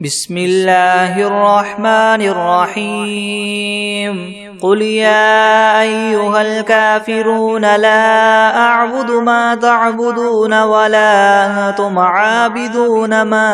بسم الله الرحمن الرحيم قل يا أيها الكافرون لا أعبد ما تعبدون ولا أنتم عابدون ما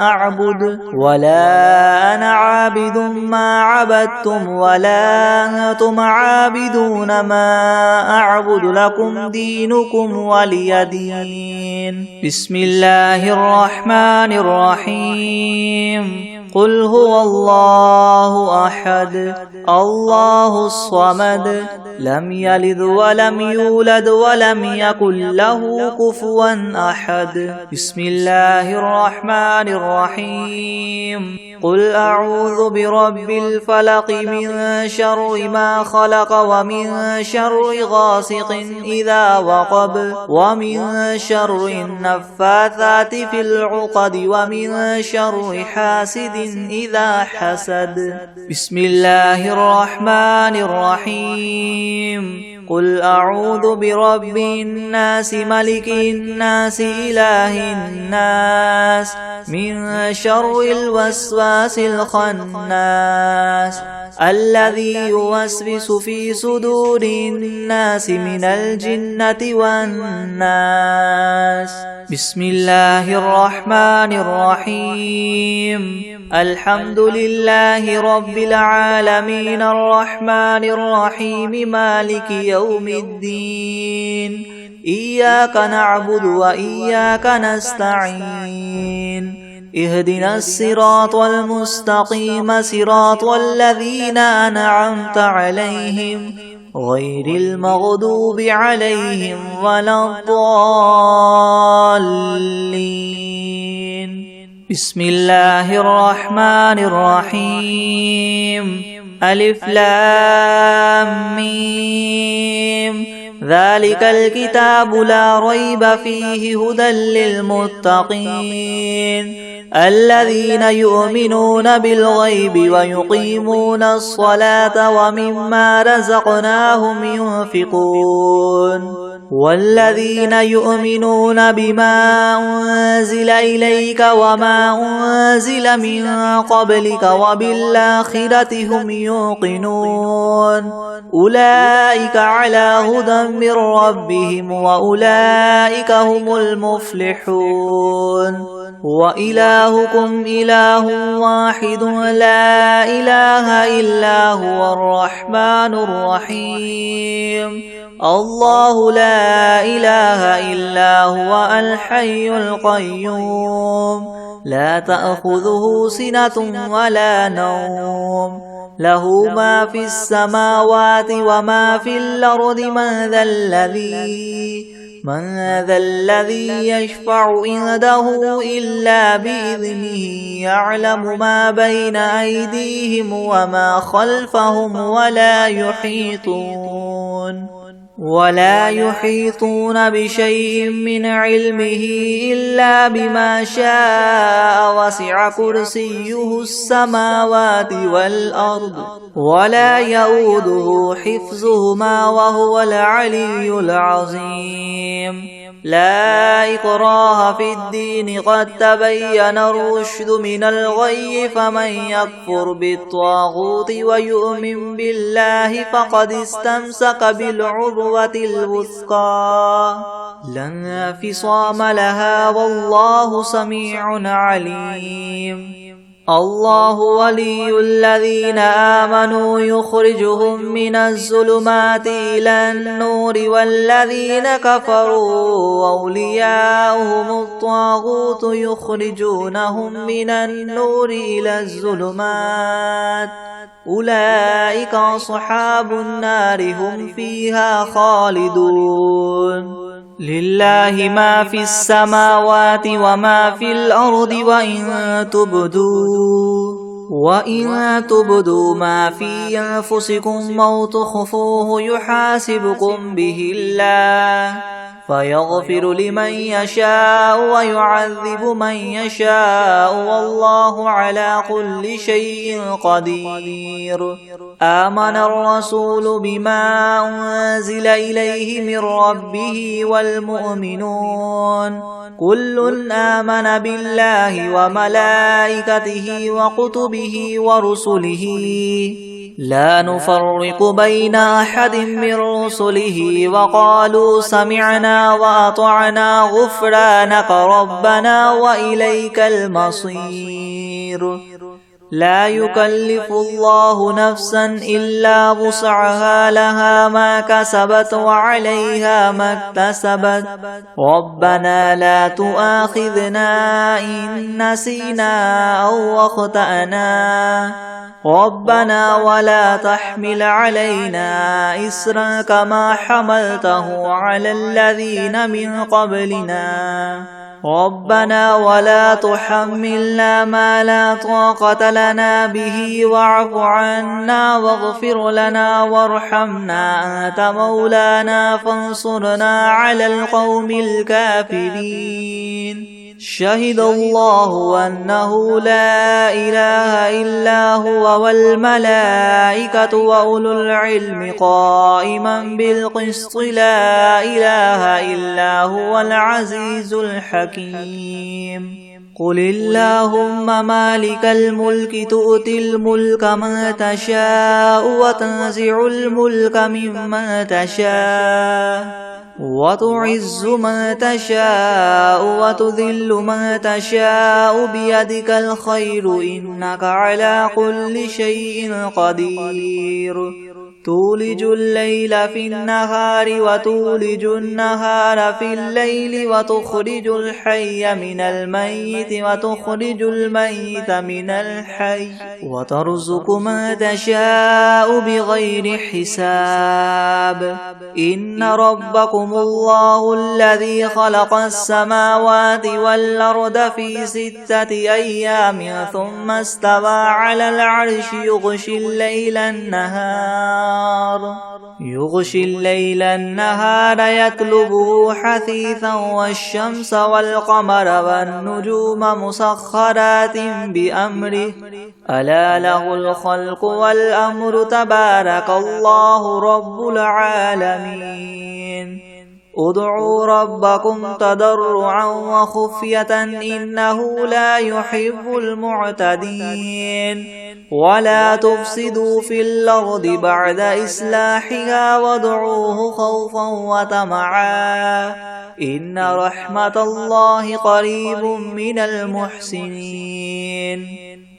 أعبد ولا أنا عابد ما عبدتم ولا أنتم عابدون ما أعبد لكم دينكم ولي دين. بسم الله الرحمن الرحيم قل هو الله أحد الله الصمد لم يلد ولم يولد ولم يكن له كفوا أحد. بسم الله الرحمن الرحيم قل أعوذ برب الفلق من شر ما خلق ومن شر غاسق إذا وقب ومن شر النفاثات في العقد ومن شر حاسد إذا حسد. بسم الله الرحمن الرحيم قل أعوذ برب الناس ملك الناس إله الناس من شر الوسواس الخناس الذي يوسوس في صدور الناس من الجنة والناس. بسم الله الرحمن الرحيم الحمد لله رب العالمين الرحمن الرحيم مالك يوم الدين إياك نعبد وإياك نستعين اهدنا الصراط المستقيم صراط الذين أنعمت عليهم غير المغضوب عليهم ولا الضالين. بسم الله الرحمن الرحيم ألف لام ميم ذلك الكتاب لا ريب فيه هدى للمتقين الذين يؤمنون بالغيب ويقيمون الصلاة ومما رزقناهم ينفقون والذين يؤمنون بما أنزل إليك وما أنزل من قبلك وبالآخرة هم يوقنون أولئك على هدى من ربهم وأولئك هم المفلحون. وإلهكم إله واحد لا إله إلا هو الرحمن الرحيم الله لا إله إلا هو الحي القيوم لا تأخذه سنة ولا نوم له ما في السماوات وما في الأرض من ذا الذي يشفع عنده إلا بإذنه يعلم ما بين أيديهم وما خلفهم ولا يحيطون بشيء من علمه إلا بما شاء وسع كرسيه السماوات والأرض ولا يؤوده حفظهما وهو العلي العظيم. لا إكراه في الدين قد تبين الرشد من الغي فمن يكفر بالطاغوت ويؤمن بالله فقد استمسك بالعروة الوثقى لا انفصام لها والله سميع عليم. الله ولي الذين آمنوا يخرجهم من الظلمات إلى النور والذين كفروا أولياؤهم الطاغوت يخرجونهم من النور إلى الظلمات أولئك أصحاب النار هم فيها خالدون. لله ما في السماوات وما في الأرض وإن تبدوا ما في أنفسكم أو تخفوه يحاسبكم به الله فيغفر لمن يشاء ويعذب من يشاء والله على كل شيء قدير. آمن الرسول بما أنزل إليه من ربه والمؤمنون كل آمن بالله وملائكته وكتبه ورسله لا نفرق بين أحد من رسله وقالوا سمعنا وأطعنا غفرانك ربنا وإليك المصير. لا يكلف الله نفسا إلا وسعها لها ما كسبت وعليها ما اكتسبت ربنا لا تؤاخذنا إن نسينا أو أخطأنا ربنا ولا تحمل علينا إصرا كما حملته على الذين من قبلنا ربنا ولا تحملنا ما لا طاقة لنا به واعف عنا واغفر لنا وارحمنا أنت مولانا فانصرنا على القوم الكافرين. شهد الله أنه لا إله إلا هو والملائكة وأولو العلم قائما بالقسط لا إله إلا هو العزيز الحكيم. قل اللهم مالك الملك تؤتي الملك من تشاء وتنزع الملك ممن تشاء وتعز من تشاء وتذل من تشاء بيدك الخير إنك على كل شيء قدير. تولج الليل في النهار وتولج النهار في الليل وتخرج الحي من الميت وتخرج الميت من الحي وترزق من تشاء بغير حساب. إن ربكم الله الذي خلق السماوات والأرض في 6 أيام ثم استوى على العرش يغشي الليل النهار يطلبه حثيثا والشمس والقمر والنجوم مسخرات بأمره ألا له الخلق والأمر تبارك الله رب العالمين. ادعوا ربكم تضرعا وخفية إنه لا يحب المعتدين. ولا تفسدوا في الأرض بعد إصلاحها وادعوه خوفا وطمعا إن رحمة الله قريب من المحسنين.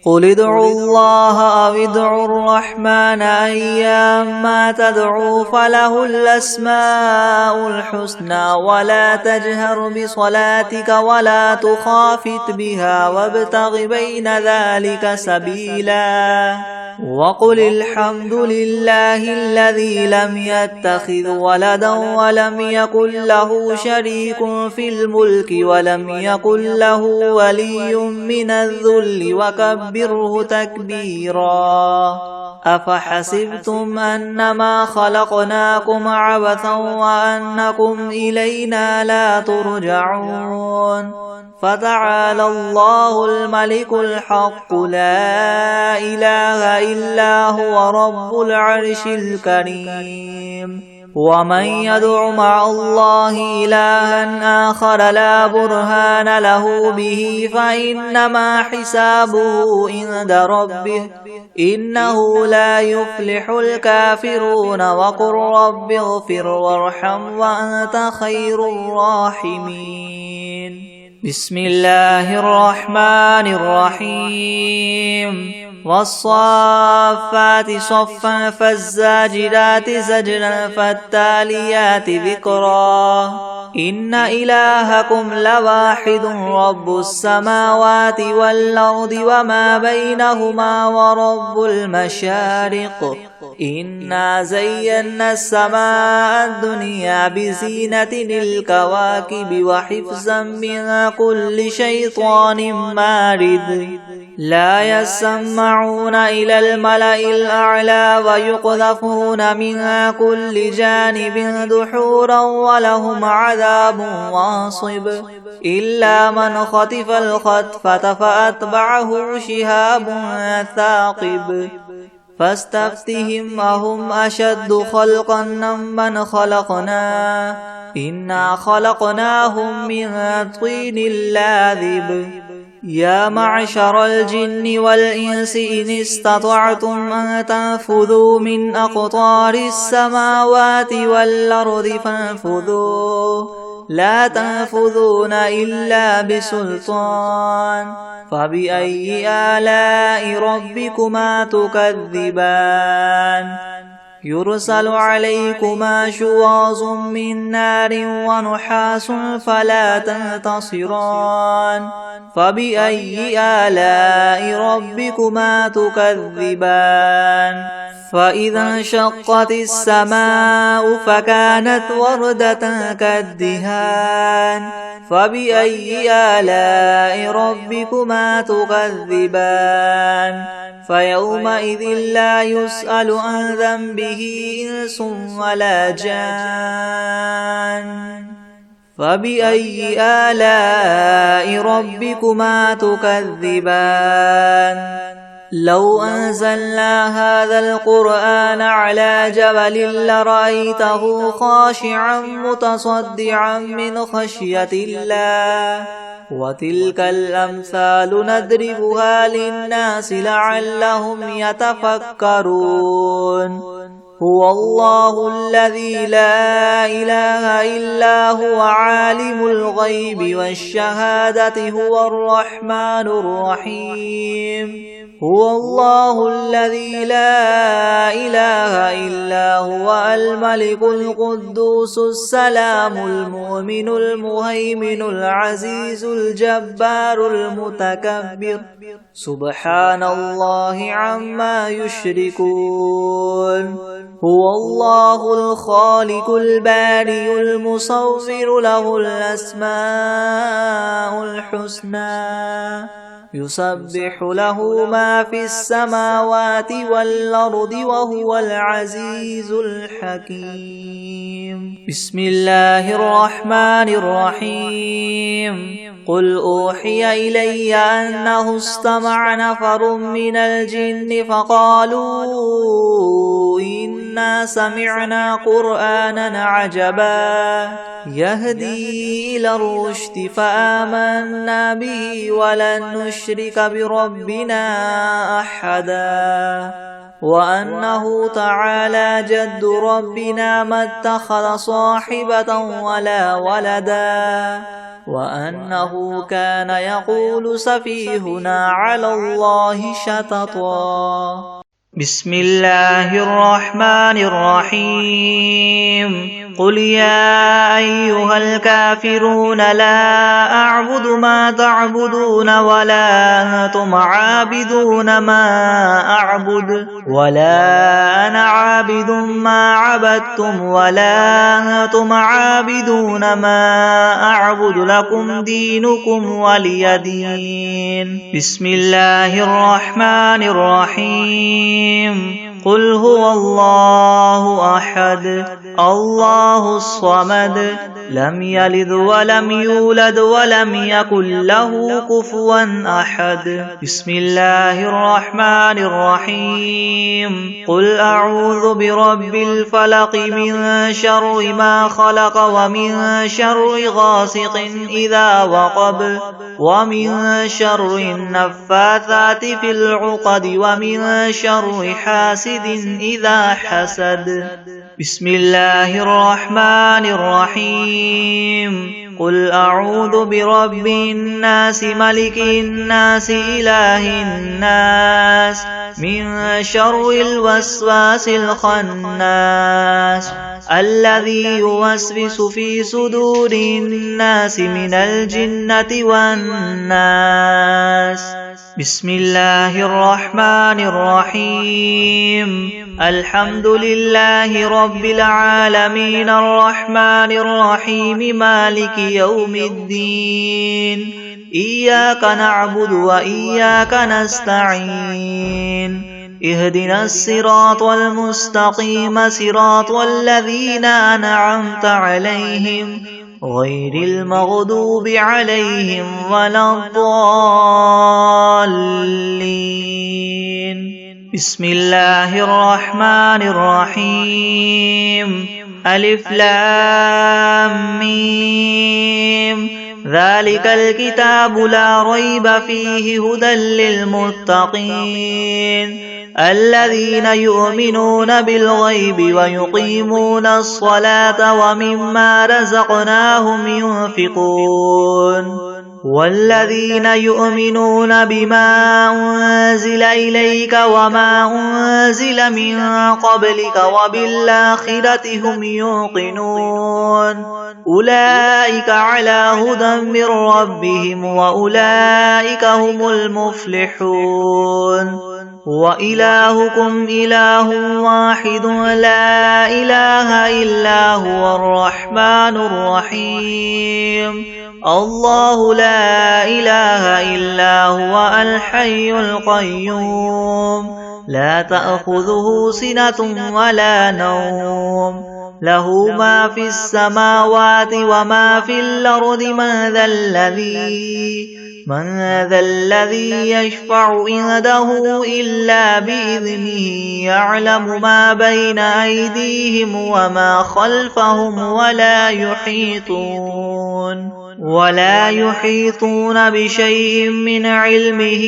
قل ادعوا الله أو ادعوا الرحمن أيما تدعوا فله الأسماء الحسنى ولا تجهر بصلاتك ولا تخافت بها وابتغ بين ذلك سبيلا. وقل الحمد لله الذي لم يتخذ ولدا ولم يكن له شريك في الملك ولم يكن له ولي من الذل وكبره تكبيرا. أفحسبتم أنما خلقناكم عبثا وأنكم إلينا لا ترجعون. فتعالى الله الملك الحق لا إله إلا هو رب العرش الكريم. ومن يدع مع الله إلها آخر لا برهان له به فإنما حسابه عند ربه إنه لا يفلح الكافرون. وقل رب اغفر وارحم وأنت خير الراحمين. بسم الله الرحمن الرحيم. والصافات صفا فالزاجرات زجرا فالتاليات ذكرا. إن إلهكم لواحد رب السماوات والأرض وما بينهما ورب المشارق إنا زينا السماء الدنيا بزينة الكواكب وحفظا من كل شيطان مارد لا يسمعون إلى الملأ الأعلى ويقذفون من كل جانب دحورا ولهم عذاب واصب إلا من خطف الخطفة فأتبعه شهاب ثاقب فاستفتهم أهم أشد خلقا ممن خلقنا إنا خلقناهم من طين لاذب يا معشر الجن والإنس إن استطعتم أن تنفذوا من أقطار السماوات والأرض فانفذوا لا تنفذون إلا بسلطان فبأي آلاء ربكما تكذبان يرسل عليكما شواظ من نار ونحاس فلا تنتصران فبأي آلاء ربكما تكذبان فإذا انشقت السماء فكانت وردة كالدهان فبأي آلاء ربكما تكذبان فيومئذ لا يسأل عن ذنبه إنس ولا جان فبأي آلاء ربكما تكذبان لو أنزلنا هذا القرآن على جبل لرأيته خاشعا متصدعا من خشية الله وتلك الأمثال نضربها للناس لعلهم يتفكرون هو الله الذي لا إله إلا هو عالم الغيب والشهادة هو الرحمن الرحيم هو الله الذي لا إله إلا هو الملك القدوس السلام المؤمن المهيمن العزيز الجبار المتكبر سبحان الله عما يشركون هو الله الخالق البارئ المصور له الأسماء الحسنى يسبح له ما في السماوات والأرض وهو العزيز الحكيم بسم الله الرحمن الرحيم قل أوحي إلي أنه استمع نفر من الجن فقالوا إنا سمعنا قرآنا عجبا يهدي إلى الرشد فآمنا به ولن نشرك بربنا أحدا وأنه تعالى جد ربنا ما اتخذ صاحبة ولا ولدا وأنه كان يقول سفيهنا على الله شططا بسم الله الرحمن الرحيم قل يا أيها الكافرون لا أعبد ما تعبدون ولا أنتم عابدون ما أعبد ولا أنا عابد ما عبدتم ولا أنتم عابدون ما أعبد لكم دينكم ولي دين بسم الله الرحمن الرحيم قل هو الله أحد الله الصمد لم يلد ولم يولد ولم يكن له كفوا أحد بسم الله الرحمن الرحيم قل أعوذ برب الفلق من شر ما خلق ومن شر غاسق إذا وقب ومن شر النفاثات في العقد ومن شر حاسد إذا حسد بسم الله الرحمن الرحيم قل أعوذ برب الناس ملك الناس إله الناس من شر الوسواس الخناس الذي يوسوس في صدور الناس من الجنة والناس بسم الله الرحمن الرحيم الحمد لله رب العالمين الرحمن الرحيم مالك يوم الدين إياك نعبد وإياك نستعين اهدنا الصراط المستقيم صراط الذين أنعمت عليهم غير المغضوب عليهم ولا الضالين بسم الله الرحمن الرحيم ألف لام ميم ذلك الكتاب لا ريب فيه هدى للمتقين الذين يؤمنون بالغيب ويقيمون الصلاة ومما رزقناهم ينفقون والذين يؤمنون بما أنزل إليك وما أنزل من قبلك وبالآخرة هم يوقنون أولئك على هدى من ربهم وأولئك هم المفلحون وإلهكم إله واحد لا إله إلا هو الرحمن الرحيم الله لا إله إلا هو الحي القيوم لا تأخذه سنة ولا نوم له ما في السماوات وما في الأرض من ذا الذي يشفع عنده إلا بإذنه يعلم ما بين أيديهم وما خلفهم ولا يحيطون بشيء من علمه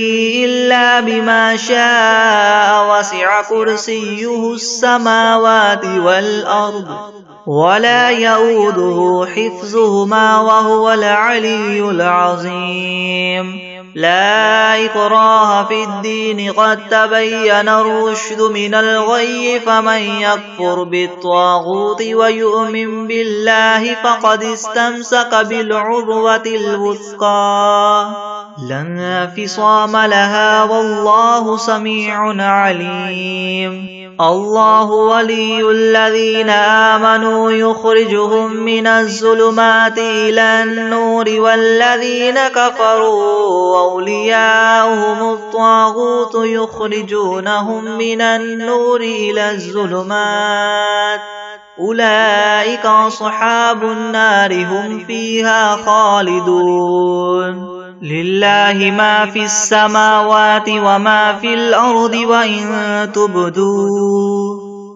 إلا بما شاء وسع كرسيه السماوات والأرض ولا يؤوده حفظهما وهو العلي العظيم لا إكراه في الدين قد تبين الرشد من الغي فمن يكفر بالطاغوت ويؤمن بالله فقد استمسك بالعروة الوثقى لا انفصام لها والله سميع عليم الله ولي الذين آمنوا يخرجهم من الظلمات إلى النور والذين كفروا أولياؤهم الطاغوت يخرجونهم من النور إلى الظلمات أولئك أصحاب النار هم فيها خالدون لله ما في السماوات وما في الأرض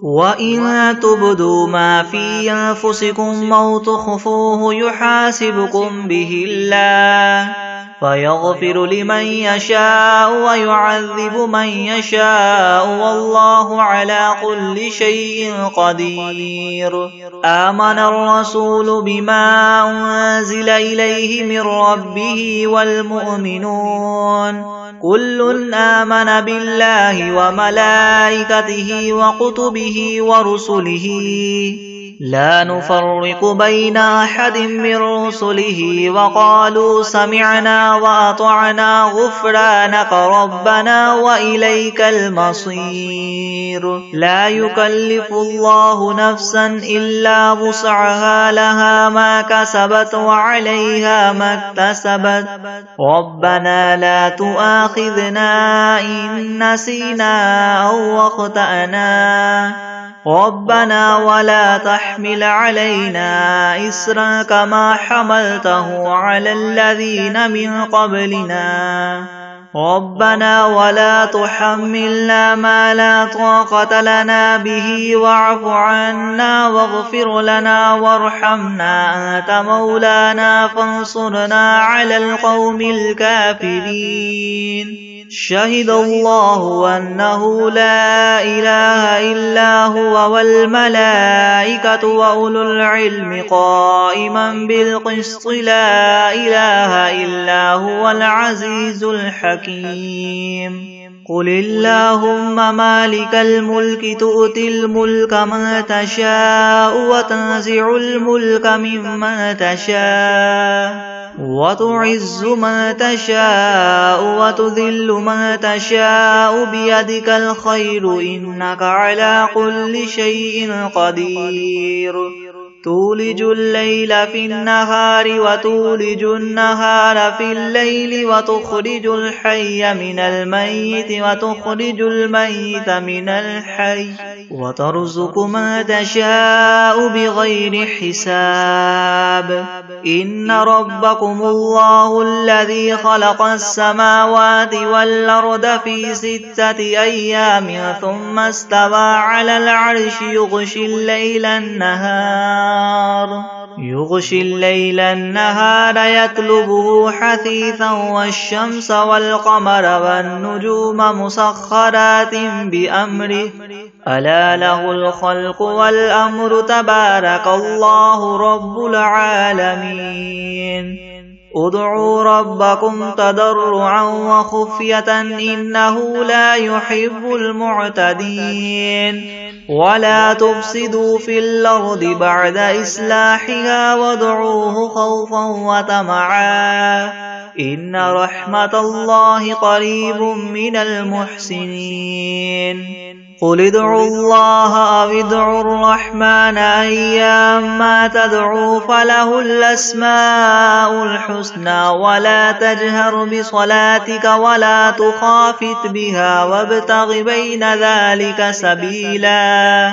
وإن تبدوا ما في أنفسكم أو تخفوه يحاسبكم به الله فيغفر لمن يشاء ويعذب من يشاء والله على كل شيء قدير آمن الرسول بما أنزل إليه من ربه والمؤمنون كل آمن بالله وملائكته وكتبه ورسله لا نفرق بين أحد من رسله وقالوا سمعنا وأطعنا غفرانك ربنا وإليك المصير لا يكلف الله نفسا إلا وسعها لها ما كسبت وعليها ما اكتسبت ربنا لا تؤاخذنا إن نسينا أو أخطأنا ربنا ولا تحمل علينا إصرا كما حملته على الذين من قبلنا ربنا ولا تحملنا ما لا طاقة لنا به واعف عنا واغفر لنا وارحمنا أنت مولانا فانصرنا على القوم الكافرين شهد الله أنه لا إله إلا هو والملائكة وأولو العلم قائما بالقسط لا إله إلا هو العزيز الحكيم قل اللهم مالك الملك تؤتي الملك من تشاء وتنزع الملك ممن تشاء وتعز من تشاء وتذل من تشاء بيدك الخير إنك على كل شيء قدير تولج الليل في النهار وتولج النهار في الليل وتخرج الحي من الميت وتخرج الميت من الحي وترزق من تشاء بغير حساب إن ربكم الله الذي خلق السماوات والأرض في 6 أيام ثم استوى على العرش يغشي الليل النهار يطلبه حثيثا والشمس والقمر والنجوم مسخرات بأمره ألا له الخلق والأمر تبارك الله رب العالمين ادعوا ربكم تضرعا وخفية إنه لا يحب المعتدين ولا تفسدوا في الأرض بعد إصلاحها وادعوه خوفا وطمعا إن رحمة الله قريب من المحسنين قل ادعوا الله أو ادعوا الرحمن أيما تدعوا فله الأسماء الحسنى ولا تجهر بصلاتك ولا تخافت بها وابتغ بين ذلك سبيلا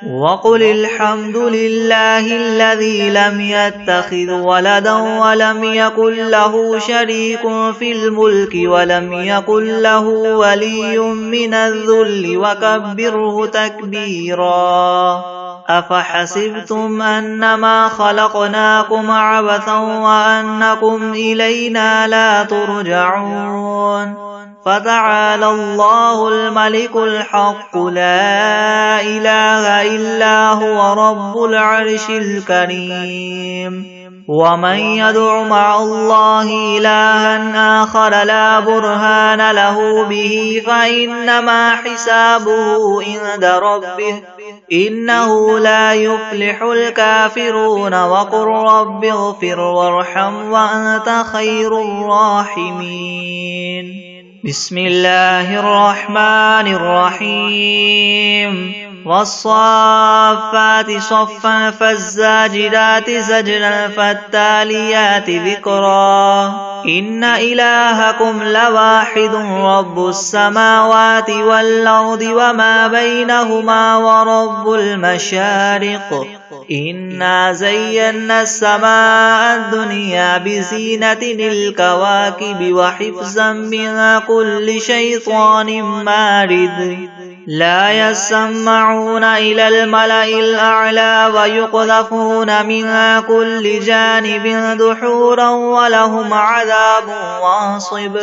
وقل الحمد لله الذي لم يتخذ ولدا ولم يكن له شريك في الملك ولم يكن له ولي من الذل وكبره تكبيرا أفحسبتم أنما خلقناكم عبثا وأنكم إلينا لا ترجعون فتعالى الله الملك الحق لا إله إلا هو رب العرش الكريم ومن يدع مع الله إلها آخر لا برهان له به فإنما حسابه عند ربه إنه لا يفلح الكافرون وقل رب اغفر وارحم وأنت خير الراحمين بسم الله الرحمن الرحيم والصافات صفا فالزاجرات زجرا فالتاليات ذكرا إن إلهكم لواحد رب السماوات والأرض وما بينهما ورب المشارق إنا زينا السماء الدنيا بزينة الكواكب وحفظا من كل شيطان مارد لا يسمعون إلى الملأ الأعلى ويقذفون من كل جانب دحورا ولهم عذاب واصب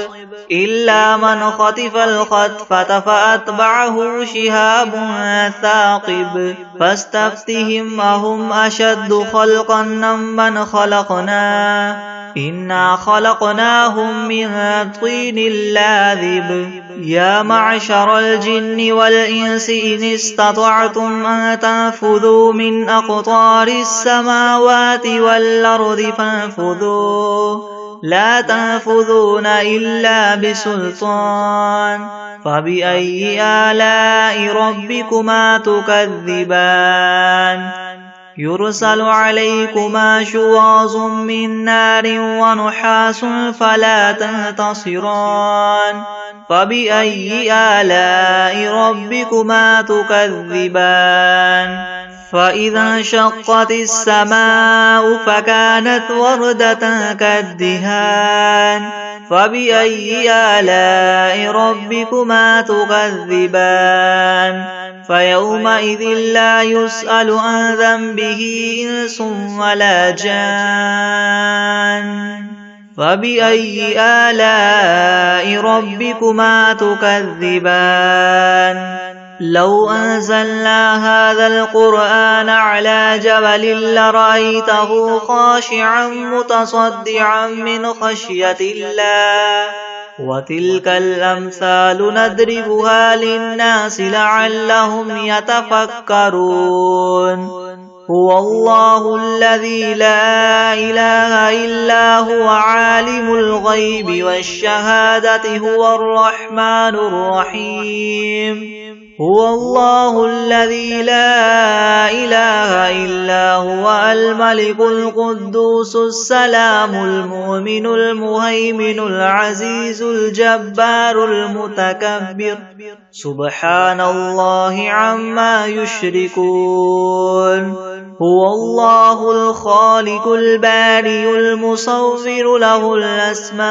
إلا من خطف الخطفة فأتبعه شهاب ثاقب فاستفتهم أهم أشد خلقا من خلقنا إنا خلقناهم من طين لاذب يا معشر الجن والإنس إن استطعتم أن تنفذوا من أقطار السماوات والأرض فانفذوا لا تنفذون إلا بسلطان فبأي آلاء ربكما تكذبان يرسل عليكما شواظ من نار ونحاس فلا تنتصران فبأي آلاء ربكما تكذبان فإذا انشقت السماء فكانت وردة كالدهان فبأي آلاء ربكما تكذبان فيومئذ لا يسأل عن ذنبه إنس ولا جان فبأي آلاء ربكما تكذبان لو أنزلنا هذا القرآن على جبل لرأيته خاشعا متصدعا من خشية الله وتلك الأمثال نضربها للناس لعلهم يتفكرون هو الله الذي لا إله إلا هو عالم الغيب والشهادة هو الرحمن الرحيم هو الله الذي لا إله إلا هو الملك القدوس السلام المؤمن المهيمن العزيز الجبار المتكبر سبحان الله عما يشركون هو الله الخالق البارئ المصور له الأسماء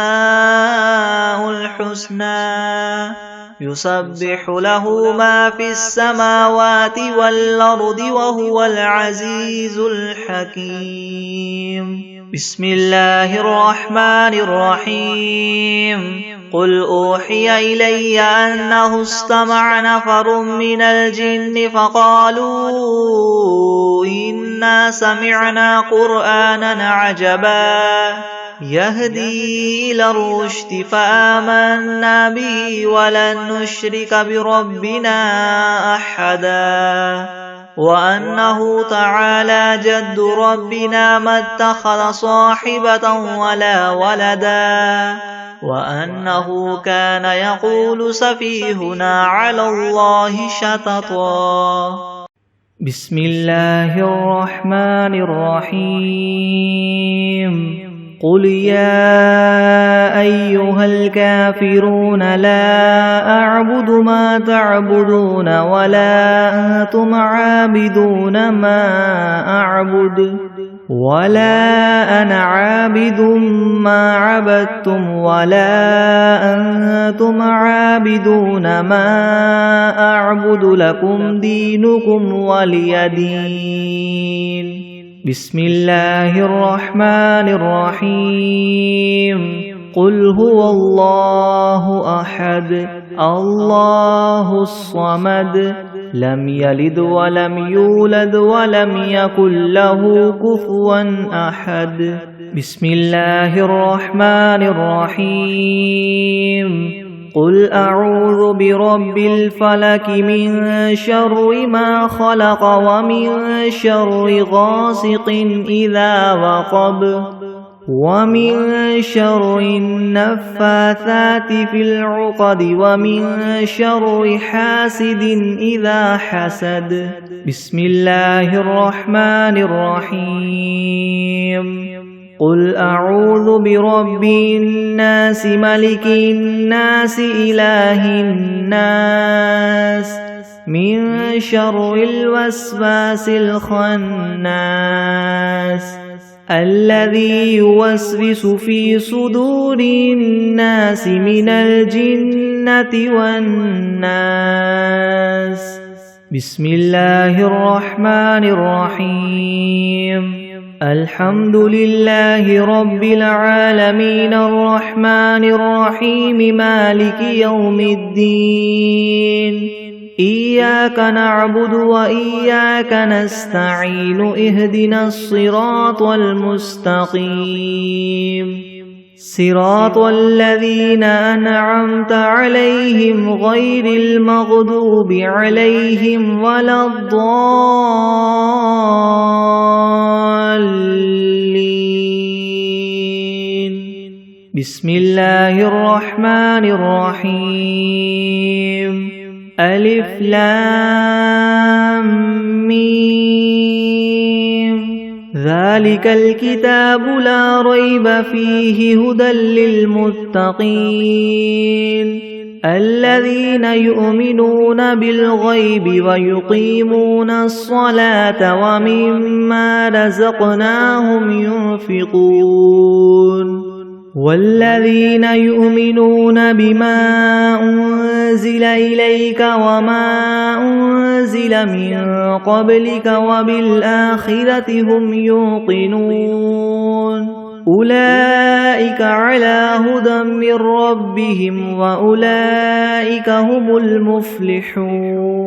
الحسنى يسبح له ما في السماوات والأرض وهو العزيز الحكيم بسم الله الرحمن الرحيم قل أوحي إلي أنه استمع نفر من الجن فقالوا إنا سمعنا قرآنا عجبا يهدي إلى الرشد فآمنا به ولن نشرك بربنا أحدا وأنه تعالى جد ربنا ما اتخذ صاحبة ولا ولدا وأنه كان يقول سفيهنا على الله شططا بسم الله الرحمن الرحيم قل يا أيها الكافرون لا أعبد ما تعبدون ولا أنتم عابدون ما أعبد ولا أنا عابد ما عبدتم ولا أنتم عابدون ما أعبد لكم دينكم ولي دين بسم الله الرحمن الرحيم قل هو الله أحد الله الصمد لم يلد ولم يولد ولم يكن له كفوا أحد بسم الله الرحمن الرحيم قل أعوذ برب الفلك من شر ما خلق ومن شر غاسق إذا وقب ومن شر النفاثات في العقد ومن شر حاسد إذا حسد بسم الله الرحمن الرحيم قل أعوذ برب الناس ملك الناس إله الناس من شر الوسواس الخناس الذي يوسوس في صدور الناس من الجنة والناس بسم الله الرحمن الرحيم الحمد لله رب العالمين الرحمن الرحيم مالك يوم الدين إياك نعبد وإياك نستعين اهدنا الصراط المستقيم صراط الذين أنعمت عليهم غير المغضوب عليهم ولا الضالين بسم الله الرحمن الرحيم ألف لام ميم ذلك الكتاب لا ريب فيه هدى للمتقين الذين يؤمنون بالغيب ويقيمون الصلاة ومما رزقناهم ينفقون والذين يؤمنون بما أنزل إليك وما أنزل من قبلك وبالآخرة هم يوقنون أولئك على هدى من ربهم وأولئك هم المفلحون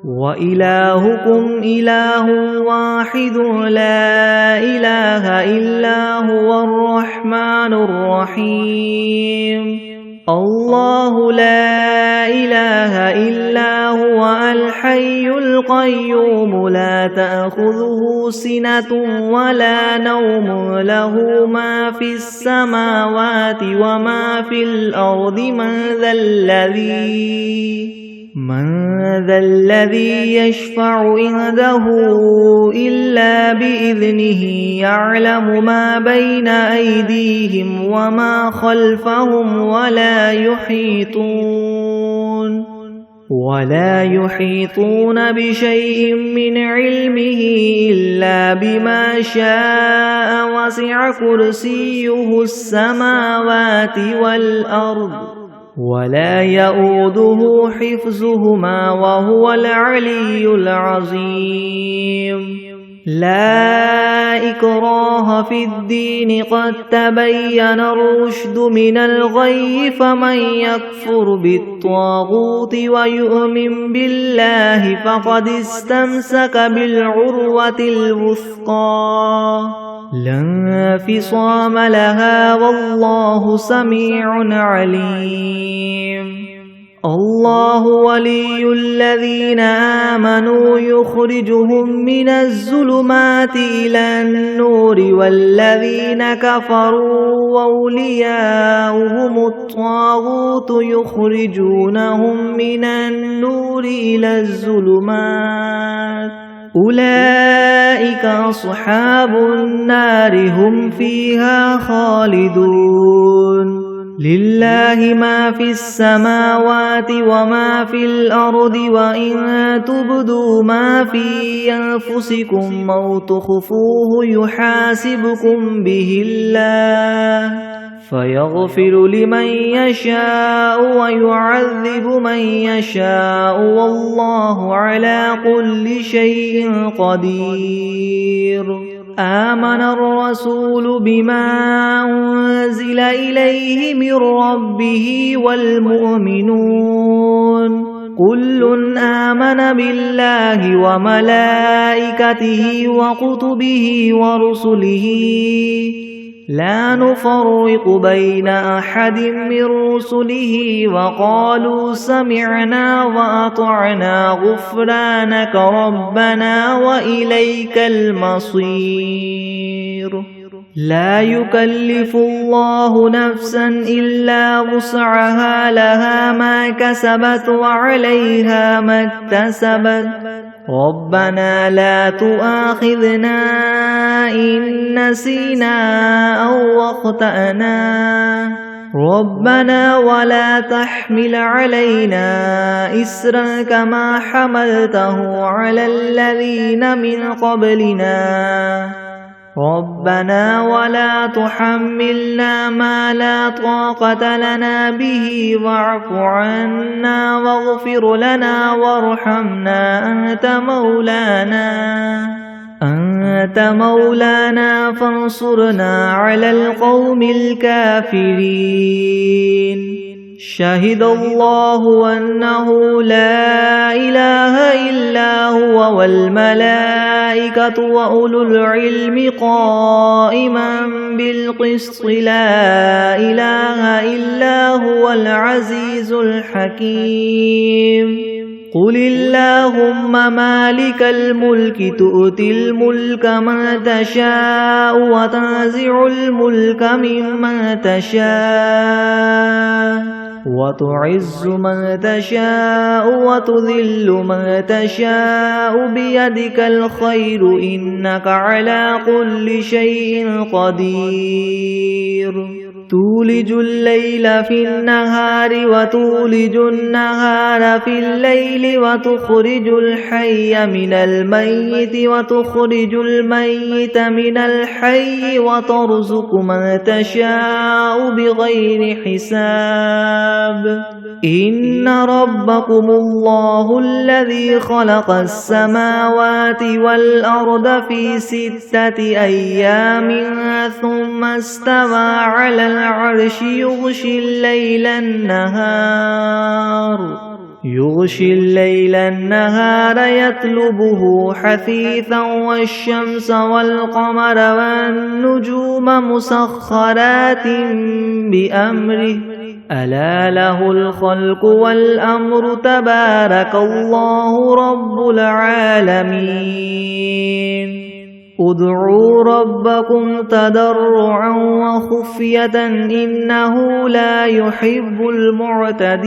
وإلهكم إله واحد لا إله إلا هو الرحمن الرحيم الله لا إله إلا هو الحي القيوم القيوم لا تأخذه سنة ولا نوم له ما في السماوات وما في الأرض من ذا الذي يشفع عنده إلا بإذنه يعلم ما بين أيديهم وما خلفهم ولا يحيطون بشيء من علمه إلا بما شاء وسع كرسيه السماوات والأرض ولا يؤوده حفظهما وهو العلي العظيم لا إكراه في الدين قد تبين الرشد من الغي فمن يكفر بالطاغوت ويؤمن بالله فقد استمسك بالعروة الوثقى لا انفصام لها والله سميع عليم الله ولي الذين آمنوا يخرجهم من الظلمات إلى النور والذين كفروا أولياؤهم الطاغوت يخرجونهم من النور إلى الظلمات أولئك أصحاب النار هم فيها خالدون لله ما في السماوات وما في الأرض وإن تبدوا ما في أنفسكم أو تخفوه يحاسبكم به الله فيغفر لمن يشاء ويعذب من يشاء والله على كل شيء قدير آمن الرسول بما أنزل إليه من ربه والمؤمنون كل آمن بالله وملائكته وكتبه ورسله لا نفرق بين أحد من رسله وقالوا سمعنا وأطعنا غفرانك ربنا وإليك المصير لا يكلف الله نفسا إلا وسعها لها ما كسبت وعليها ما اكتسبت ربنا لا تؤاخذنا إن نسينا أو أخطأنا ربنا ولا تحمل علينا إسرا كما حملته على الذين من قبلنا ربنا ولا تحملنا ما لا طاقة لنا به واعف عنا واغفر لنا وارحمنا أنت مولانا فانصرنا على القوم الكافرين شهد الله أنه لا إله إلا هو والملائكة وأولو العلم قائما بالقسط لا إله إلا هو العزيز الحكيم قل اللهم مالك الملك تؤتي الملك من تشاء وتنزع الملك ممن تشاء وتعز من تشاء وتذل من تشاء بيدك الخير إنك على كل شيء قدير تولج الليل في النهار وتولج النهار في الليل وتخرج الحي من الميت وتخرج الميت من الحي وترزق من تشاء بغير حساب إن ربكم الله الذي خلق السماوات والأرض في 6 أيام ثم استوى على العرش يغشي الليل النهار يطلبه حثيثا والشمس والقمر والنجوم مسخرات بأمره ألا له الخلق والأمر تبارك الله رب العالمين ادعوا ربكم تضرعا وخفية إنه لا يحب المعتدين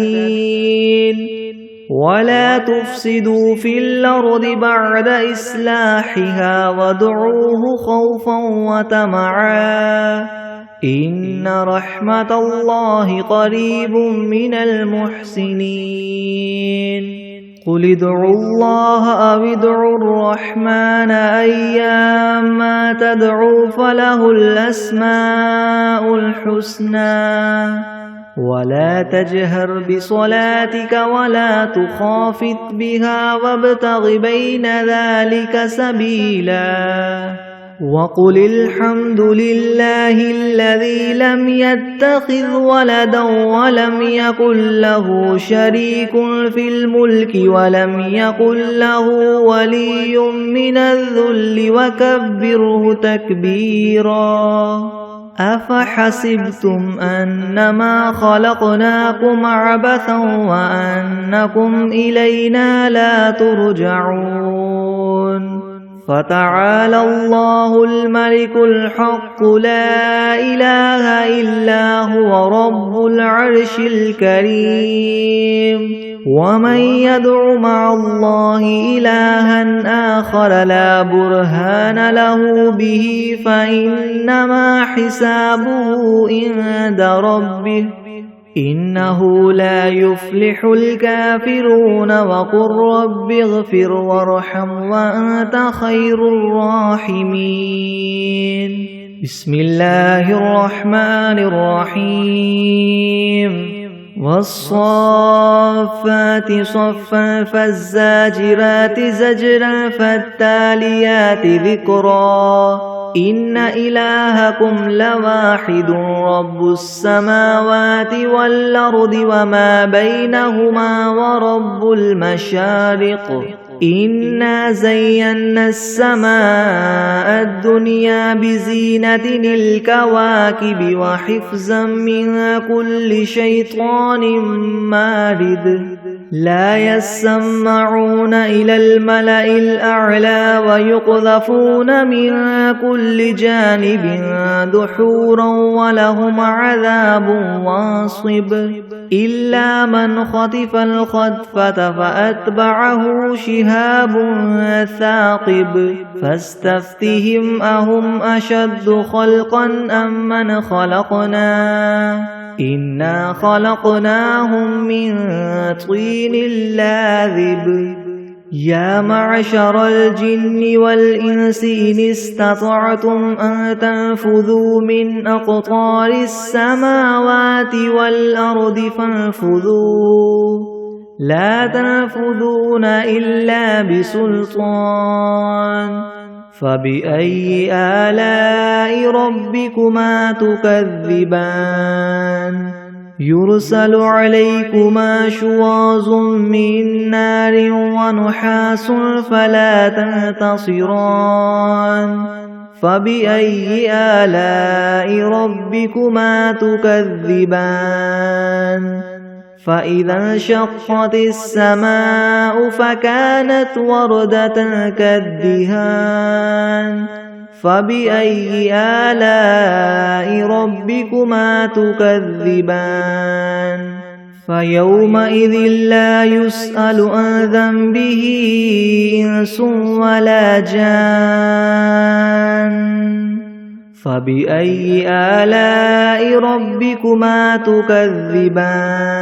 ولا تفسدوا في الأرض بعد إصلاحها وادعوه خوفا وطمعا إن رحمة الله قريب من المحسنين قل ادعوا الله أو ادعوا الرحمن أيما تدعوا فله الأسماء الحسنى ولا تجهر بصلاتك ولا تخافت بها وابتغ بين ذلك سبيلا وقل الحمد لله الذي لم يتخذ ولدا ولم يكن له شريك في الملك ولم يكن له ولي من الذل وكبره تكبيرا أفحسبتم أنما خلقناكم عبثا وأنكم إلينا لا ترجعون فتعالى الله الملك الحق لا إله إلا هو رب العرش الكريم ومن يدع مع الله إلها آخر لا برهان له به فإنما حسابه عند ربه إنه لا يفلح الكافرون وقل رب اغفر وارحم وأنت خير الراحمين بسم الله الرحمن الرحيم والصافات صفا فالزاجرات زجرا فالتاليات ذكرا إن إلهكم لواحد رب السماوات والأرض وما بينهما ورب المشارق إنا زينا السماء الدنيا بزينة الكواكب وحفظا من كل شيطان مارد لا يسمعون إلى الملأ الأعلى ويقذفون من كل جانب دحورا ولهم عذاب واصب إلا من خطف الخطفة فأتبعه شهاب ثاقب فاستفتهم أهم أشد خلقا أم من خلقنا إنا خلقناهم من طين لاذب يا معشر الجن والإنس إن استطعتم أن تنفذوا من أقطار السماوات والأرض فانفذوا لا تنفذون إلا بسلطان فبأي آلاء ربكما تكذبان يرسل عليكما شواظ من نار ونحاس فلا تنتصران فبأي آلاء ربكما تكذبان فإذا انشقت السماء فكانت وردة كالدهان فبأي آلاء ربكما تكذبان فيومئذ لا يسأل عن ذنبه إنس ولا جان فبأي آلاء ربكما تكذبان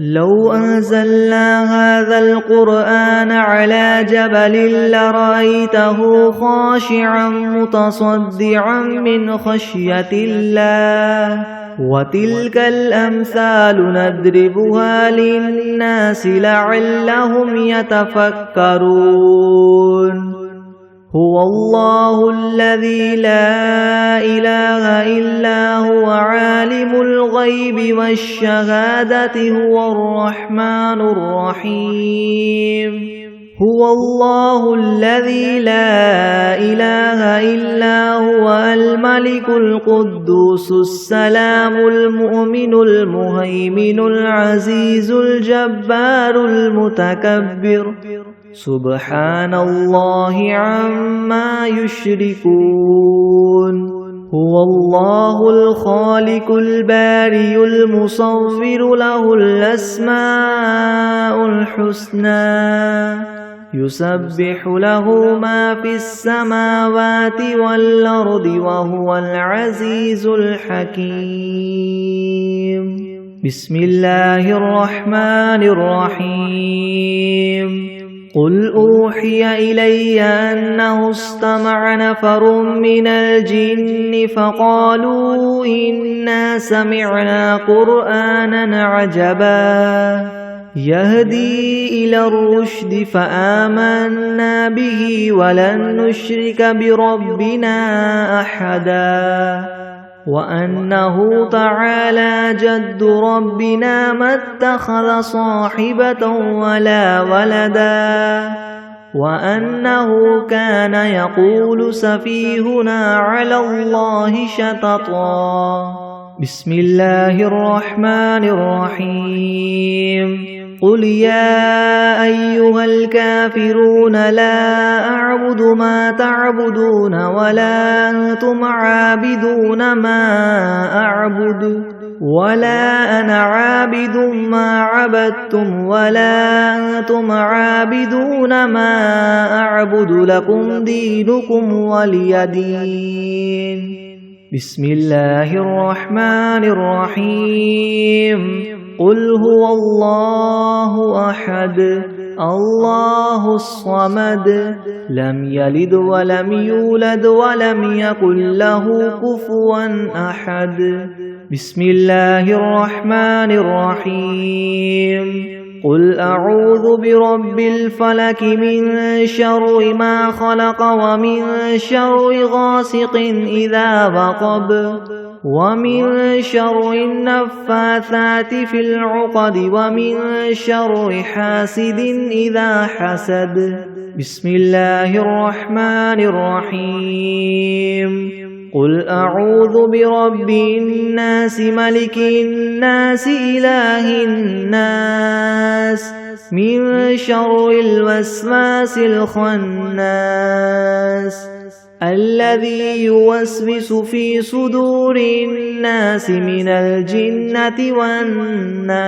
لو أنزلنا هذا القرآن على جبل لرأيته خاشعا متصدعا من خشية الله وتلك الأمثال نضربها للناس لعلهم يتفكرون هو الله الذي لا إله إلا هو عالم الغيب والشهادة هو الرحمن الرحيم هو الله الذي لا إله إلا هو الملك القدوس السلام المؤمن المهيمن العزيز الجبار المتكبر سبحان الله عما يشركون هو الله الخالق البارئ المصور له الأسماء الحسنى يسبح له ما في السماوات والأرض وهو العزيز الحكيم بسم الله الرحمن الرحيم قل أوحي إلي أنه استمع نفر من الجن فقالوا إنا سمعنا قرآنا عجبا يهدي إلى الرشد فآمنا به ولن نشرك بربنا أحدا وأنه تعالى جد ربنا ما اتخذ صاحبة ولا ولدا وأنه كان يقول سفيهنا على الله شططا بسم الله الرحمن الرحيم قل يا أيها الكافرون لا أعبد ما تعبدون ولا أنتم عابدون ما أعبد ولا أنا عابد ما عبدتم ولا أنتم عابدون ما أعبد لكم دينكم ولي دين بسم الله الرحمن الرحيم قل هو الله أحد الله الصمد لم يلد ولم يولد ولم يكن له كفوا أحد بسم الله الرحمن الرحيم قل أعوذ برب الفلك من شر ما خلق ومن شر غاسق إذا وقب ومن شر النفاثات في العقد ومن شر حاسد إذا حسد بسم الله الرحمن الرحيم قل أعوذ برب الناس ملك الناس إله الناس من شر الوسواس الخناس الذي يوسوس في صدور الناس من الجنة والناس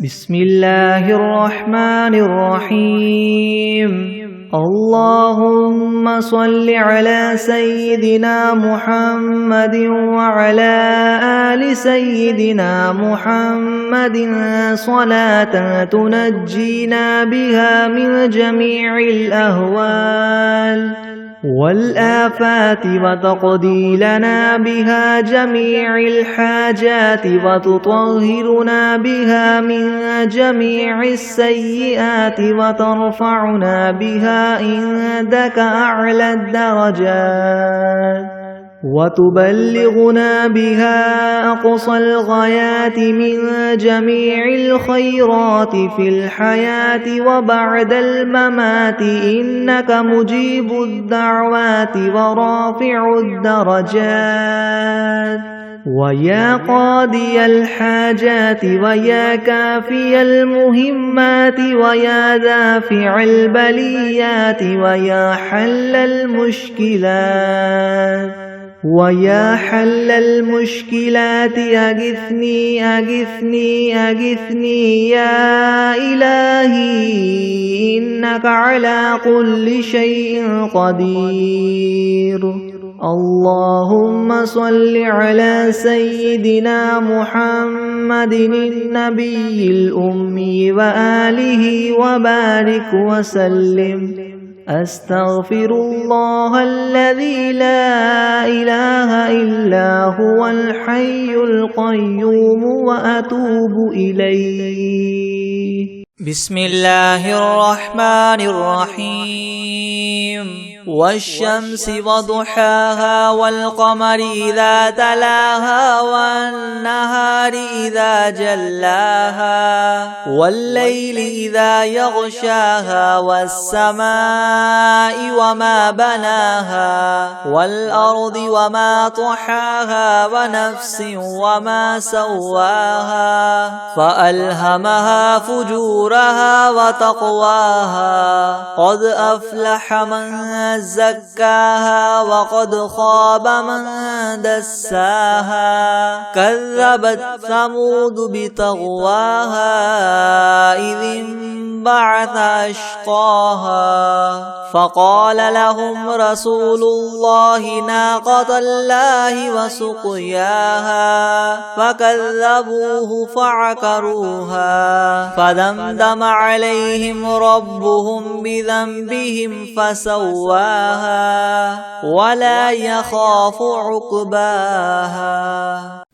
بسم الله الرحمن الرحيم اللهم صل على سيدنا محمد وعلى آل سيدنا محمد صلاة تنجينا بها من جميع الأهوال والآفات وتقضي لنا بها جميع الحاجات وتطهرنا بها من جميع السيئات وترفعنا بها عندك أعلى الدرجات وتبلغنا بها أقصى الغايات من جميع الخيرات في الحياة وبعد الممات إنك مجيب الدعوات ورافع الدرجات ويا قاضي الحاجات ويا كافي المهمات ويا دافع البليات ويا حل المشكلات ويا حل المشكلات أغثني أغثني أغثني يا إلهي إنك على كل شيء قدير اللهم صل على سيدنا محمد النبي الأمي وآله وبارك وسلم أستغفر الله الذي لا إله إلا هو الحي القيوم وأتوب إليه بسم الله الرحمن الرحيم والشمس وضحاها والقمر إذا تلاها والنهار إذا جلاها والليل إذا يغشاها والسماء وما بناها والأرض وما طحاها ونفس وما سواها فألهمها فجورها وتقواها قد أفلح من زكاها وقد خاب من دساها كذبت ثمود بطغواها إذ انبعث أشقاها فقال لهم رسول الله ناقة الله وسقياها فكذبوه فعقروها فدمدم عليهم ربهم بذنبهم فسواها ولا يخاف عقباها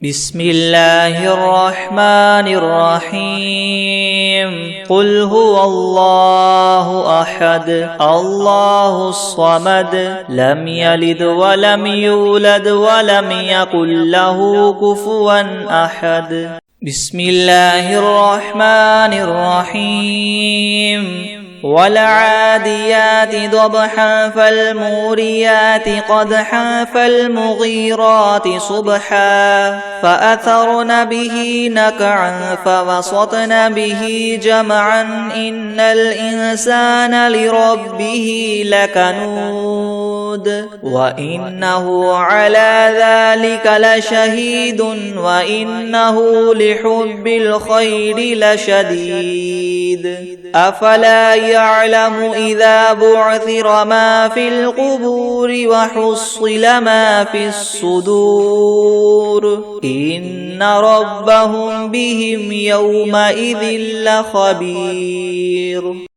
بسم الله الرحمن الرحيم قل هو الله أحد الله الصمد لم يلد ولم يولد ولم يكن له كفوا أحد بسم الله الرحمن الرحيم والعاديات ضبحا فالموريات قدحا فالمغيرات صبحا فأثرن به نقعا فوسطن به جمعا إن الإنسان لربه لكنود وإنه على ذلك لشهيد وإنه لحب الخير لشديد أفلا يعلم إذا بعثر ما في القبور وحصل ما في الصدور إن ربهم بهم يومئذ لخبير